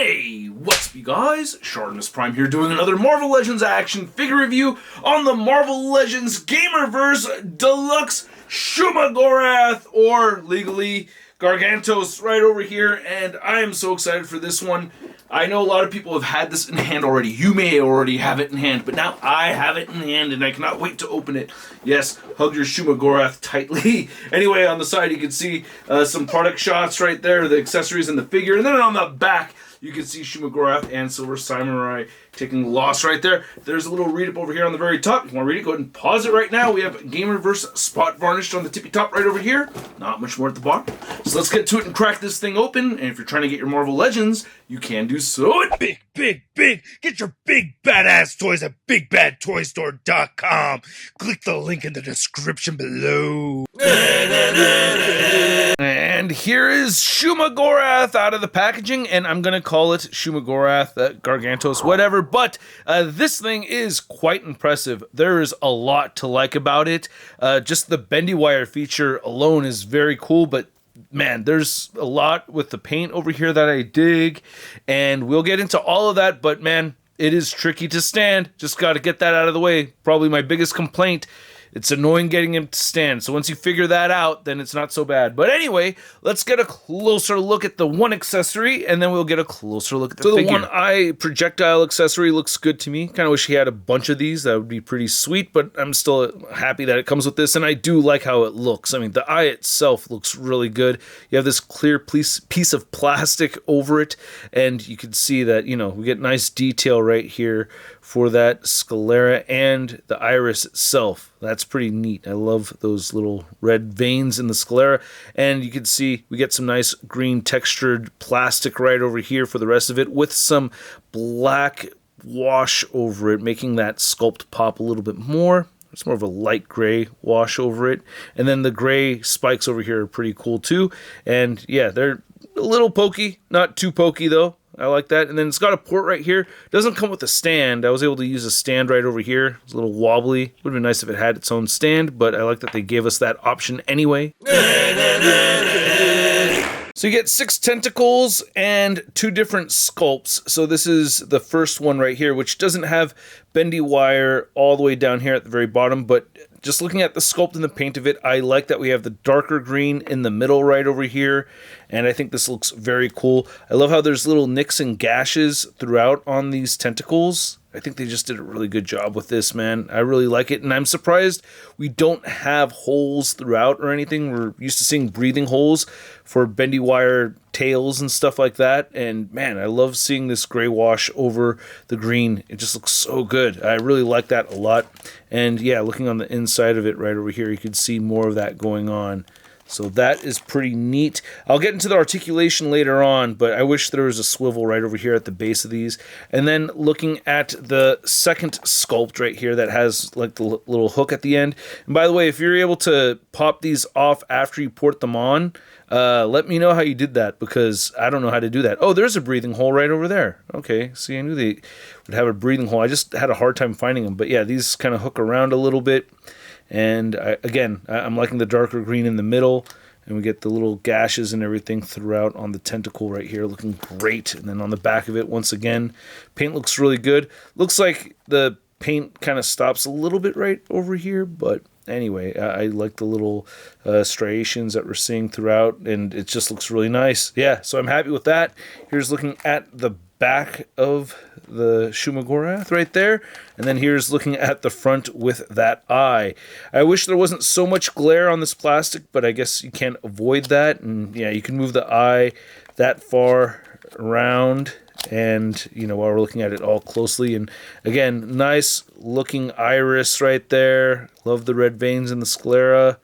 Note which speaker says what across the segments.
Speaker 1: Hey, what's up you guys? ShartimusPrime here doing another Marvel Legends action figure review on the Marvel Legends GamerVerse Deluxe Shuma-Gorath, or legally Gargantos, right over here, and I am so excited for this one. I know a lot of people have had this in hand already. You may already have it in hand, but now I have it in hand and I cannot wait to open it. Yes, hug your Shuma-Gorath tightly. Anyway, on the side you can see some product shots right there, the accessories and the figure, and then on the back you can see Shuma-Gorath and Silver Samurai taking loss right there. There's a little read-up over here on the very top. If you want to read it, go ahead and pause it right now. We have GamerVerse spot varnished on the tippy top right over here. Not much more at the bottom. So let's get to it and crack this thing open. And if you're trying to get your Marvel Legends, you can do so.
Speaker 2: Big, big, big. Get your big badass toys at BigBadToyStore.com. Click the link in the description below.
Speaker 1: And here is Shuma-Gorath out of the packaging, and I'm going to call it Shuma-Gorath, Gargantos, whatever, but this thing is quite impressive. There is a lot to like about it. Just the bendy wire feature alone is very cool, but man, there's a lot with the paint over here that I dig, and we'll get into all of that, but man, it is tricky to stand. Just got to get that out of the way. Probably my biggest complaint. It's annoying getting him to stand. So once you figure that out, then it's not so bad. But anyway, let's get a closer look at the one accessory, and then we'll get a closer look at the figure. The one eye projectile accessory looks good to me. Kind of wish he had a bunch of these. That would be pretty sweet, but I'm still happy that it comes with this, and I do like how it looks. I mean, the eye itself looks really good. You have this clear piece of plastic over it, and you can see that, you know, we get nice detail right here for that sclera and the iris itself. That's pretty neat. I love those little red veins in the sclera. And you can see we get some nice green textured plastic right over here for the rest of it, with some black wash over it, making that sculpt pop a little bit more. It's more of a light gray wash over it. And then the gray spikes over here are pretty cool too. And yeah, they're a little pokey, not too pokey though. I like that. And then it's got a port right here. It doesn't come with a stand. I was able to use a stand right over here. It's a little wobbly. Would have been nice if it had its own stand, but I like that they gave us that option anyway. So you get 6 tentacles and 2 different sculpts. So this is the first one right here, which doesn't have bendy wire all the way down here at the very bottom, but just looking at the sculpt and the paint of it, I like that we have the darker green in the middle right over here, and I think this looks very cool. I love how there's little nicks and gashes throughout on these tentacles. I think they just did a really good job with this, man. I really like it, and I'm surprised we don't have holes throughout or anything. We're used to seeing breathing holes for bendy wire tails and stuff like that, and man, I love seeing this gray wash over the green. It just looks so good. I really like that a lot, and yeah, looking on the inside of it right over here, you can see more of that going on. So that is pretty neat. I'll get into the articulation later on, but I wish there was a swivel right over here at the base of these. And then looking at the second sculpt right here that has like the little hook at the end. And by the way, if you're able to pop these off after you port them on, let me know how you did that, because I don't know how to do that. Oh, there's a breathing hole right over there. Okay, see, I knew they would have a breathing hole. I just had a hard time finding them. But yeah, these kind of hook around a little bit. And I'm liking the darker green in the middle, and we get the little gashes and everything throughout on the tentacle right here, looking great. And then on the back of it, once again, paint looks really good. Looks like the paint kind of stops a little bit right over here, but anyway, I like the little striations that we're seeing throughout, and it just looks really nice. Yeah, so I'm happy with that. Here's looking at the back of the Shuma-Gorath right there, and then here's looking at the front with that eye. I wish there wasn't so much glare on this plastic, but I guess you can't avoid that. And yeah, you can move the eye that far around, and you know, while we're looking at it all closely. And again, nice looking iris right there. Love the red veins in the sclera.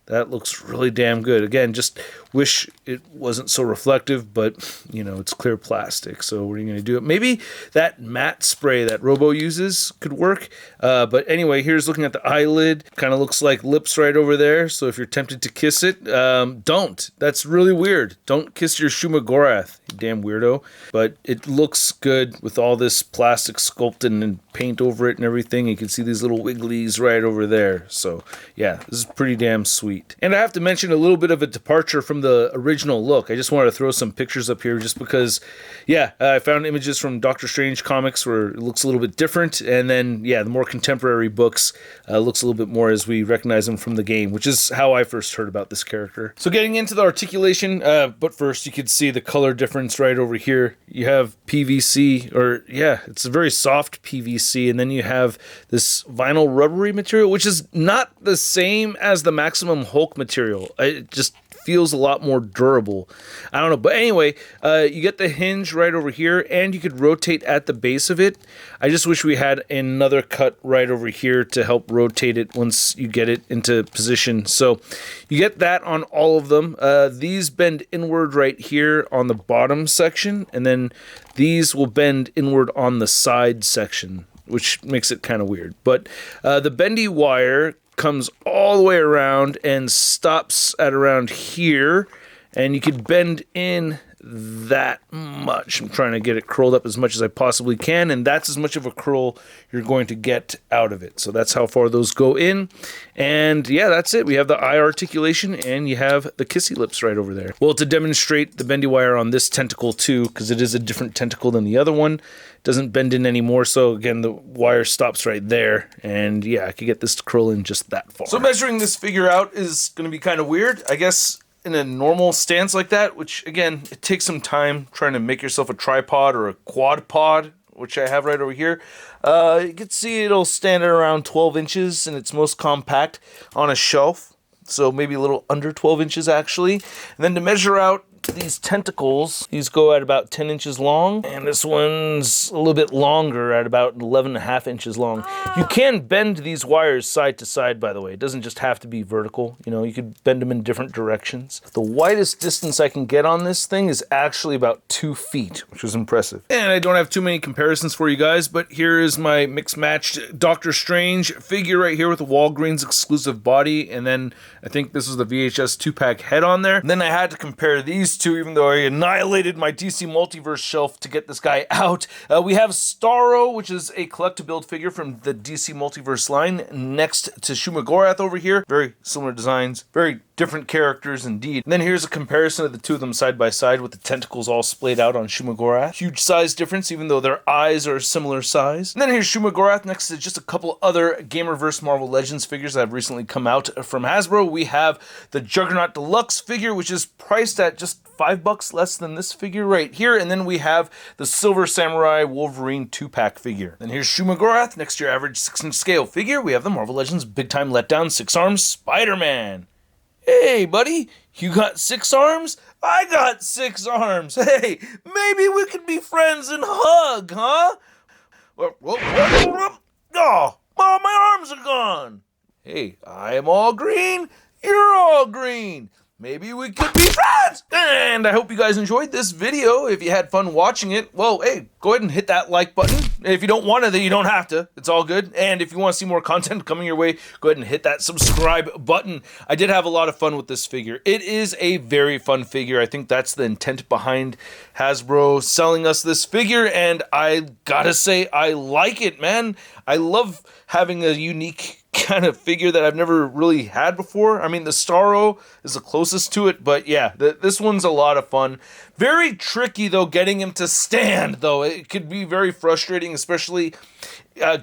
Speaker 1: That looks really damn good. Again, just wish it wasn't so reflective, but, you know, it's clear plastic, so what are you going to do? Maybe that matte spray that Robo uses could work. But anyway, here's looking at the eyelid. Kind of looks like lips right over there, so if you're tempted to kiss it, don't. That's really weird. Don't kiss your Shuma-Gorath, you damn weirdo. But it looks good with all this plastic sculpting and paint over it and everything. You can see these little wigglies right over there. So yeah, this is pretty damn sweet. And I have to mention a little bit of a departure from the original look. I just wanted to throw some pictures up here just because, yeah, I found images from Doctor Strange comics where it looks a little bit different. And then, yeah, the more contemporary books looks a little bit more as we recognize them from the game, which is how I first heard about this character. So getting into the articulation, but first you could see the color difference right over here. You have PVC, or yeah, it's a very soft PVC, and then you have this vinyl rubbery material, which is not the same as the Maximum Hulk material. It just feels a lot more durable. I don't know, but anyway, you get the hinge right over here, and you could rotate at the base of it. I just wish we had another cut right over here to help rotate it once you get it into position. So you get that on all of them. These bend inward right here on the bottom section, and then these will bend inward on the side section, which makes it kind of weird. But the bendy wire comes all the way around and stops at around here, and you could bend in that much. I'm trying to get it curled up as much as I possibly can, and that's as much of a curl you're going to get out of it. So that's how far those go in. And yeah, that's it. We have the eye articulation, and you have the kissy lips right over there. Well, to demonstrate the bendy wire on this tentacle too, because it is a different tentacle than the other one, it doesn't bend in anymore. So again, the wire stops right there, and yeah, I could get this to curl in just that far. So measuring this figure out is going to be kind of weird, I guess. In a normal stance like that, which again, it takes some time trying to make yourself a tripod or a quad pod, which I have right over here. You can see it'll stand at around 12 inches and it's most compact on a shelf. So maybe a little under 12 inches actually. And then to measure out these tentacles, these go at about 10 inches long, and this one's a little bit longer at about 11.5 inches long. You can bend these wires side to side, by the way. It doesn't just have to be vertical. You know, you could bend them in different directions. The widest distance I can get on this thing is actually about 2 feet, which was impressive. And I don't have too many comparisons for you guys, but here is my mix-matched Doctor Strange figure right here with the Walgreens exclusive body, and then I think this was the VHS 2-pack head on there. And then I had to compare these two, even though I annihilated my DC Multiverse shelf to get this guy out. We have Starro, which is a collect-to-build figure from the DC Multiverse line, next to Shuma-Gorath over here. Very similar designs, very different characters indeed. And then here's a comparison of the two of them side by side with the tentacles all splayed out on Shuma-Gorath. Huge size difference, even though their eyes are similar size. And then here's Shuma-Gorath next to just a couple other GamerVerse Marvel Legends figures that have recently come out from Hasbro. We have the Juggernaut Deluxe figure, which is priced at just $5 less than this figure right here. And then we have the Silver Samurai Wolverine 2-pack figure. Then here's Shuma-Gorath next to your average 6-inch scale figure. We have the Marvel Legends Big Time Letdown 6-arm Spider-Man. Hey, buddy, you got 6 arms? I got 6 arms. Hey, maybe we could be friends and hug, huh? Oh, my arms are gone. Hey, I am all green. You're all green. Maybe we could be friends! And I hope you guys enjoyed this video. If you had fun watching it, well, hey, go ahead and hit that like button. If you don't want to, then you don't have to. It's all good. And if you want to see more content coming your way, go ahead and hit that subscribe button. I did have a lot of fun with this figure. It is a very fun figure. I think that's the intent behind Hasbro selling us this figure, and I gotta say, I like it, man. I love having a unique kind of figure that I've never really had before. I mean, the Starro is the closest to it, but yeah, this one's a lot of fun. Very tricky, though, getting him to stand, though. It could be very frustrating, especially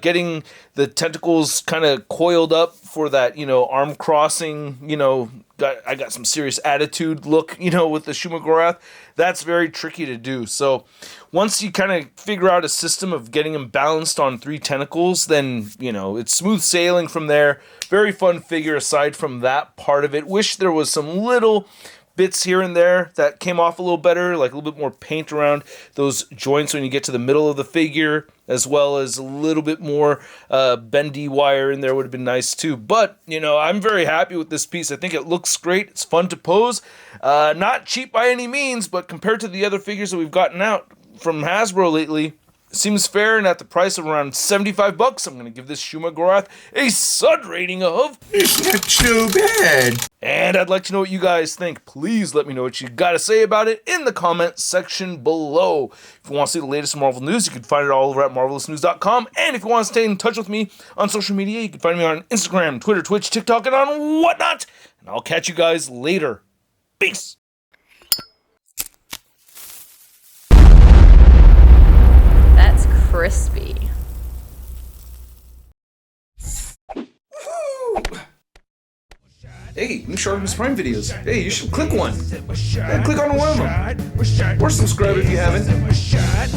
Speaker 1: getting the tentacles kind of coiled up for that, arm crossing, I got some serious attitude look, with the Shuma-Gorath. That's very tricky to do. So once you kind of figure out a system of getting him balanced on 3 tentacles, then, it's smooth sailing from there. Very fun figure aside from that part of it. Wish there was some little bits here and there that came off a little better, like a little bit more paint around those joints when you get to the middle of the figure, as well as a little bit more bendy wire in there would have been nice too. But, I'm very happy with this piece. I think it looks great. It's fun to pose. Not cheap by any means, but compared to the other figures that we've gotten out from Hasbro lately, seems fair, and at the price of around $75, I'm going to give this Shuma-Gorath a sud rating of...
Speaker 3: It's not too bad.
Speaker 1: And I'd like to know what you guys think. Please let me know what you got to say about it in the comments section below. If you want to see the latest Marvel news, you can find it all over at marvelousnews.com. And if you want to stay in touch with me on social media, you can find me on Instagram, Twitter, Twitch, TikTok, and on whatnot. And I'll catch you guys later. Peace.
Speaker 4: That's crispy.
Speaker 1: Hey, new ShartimusPrime videos. Hey, you should click one. Yeah, click on one of them. Or subscribe if you haven't.
Speaker 2: Shot.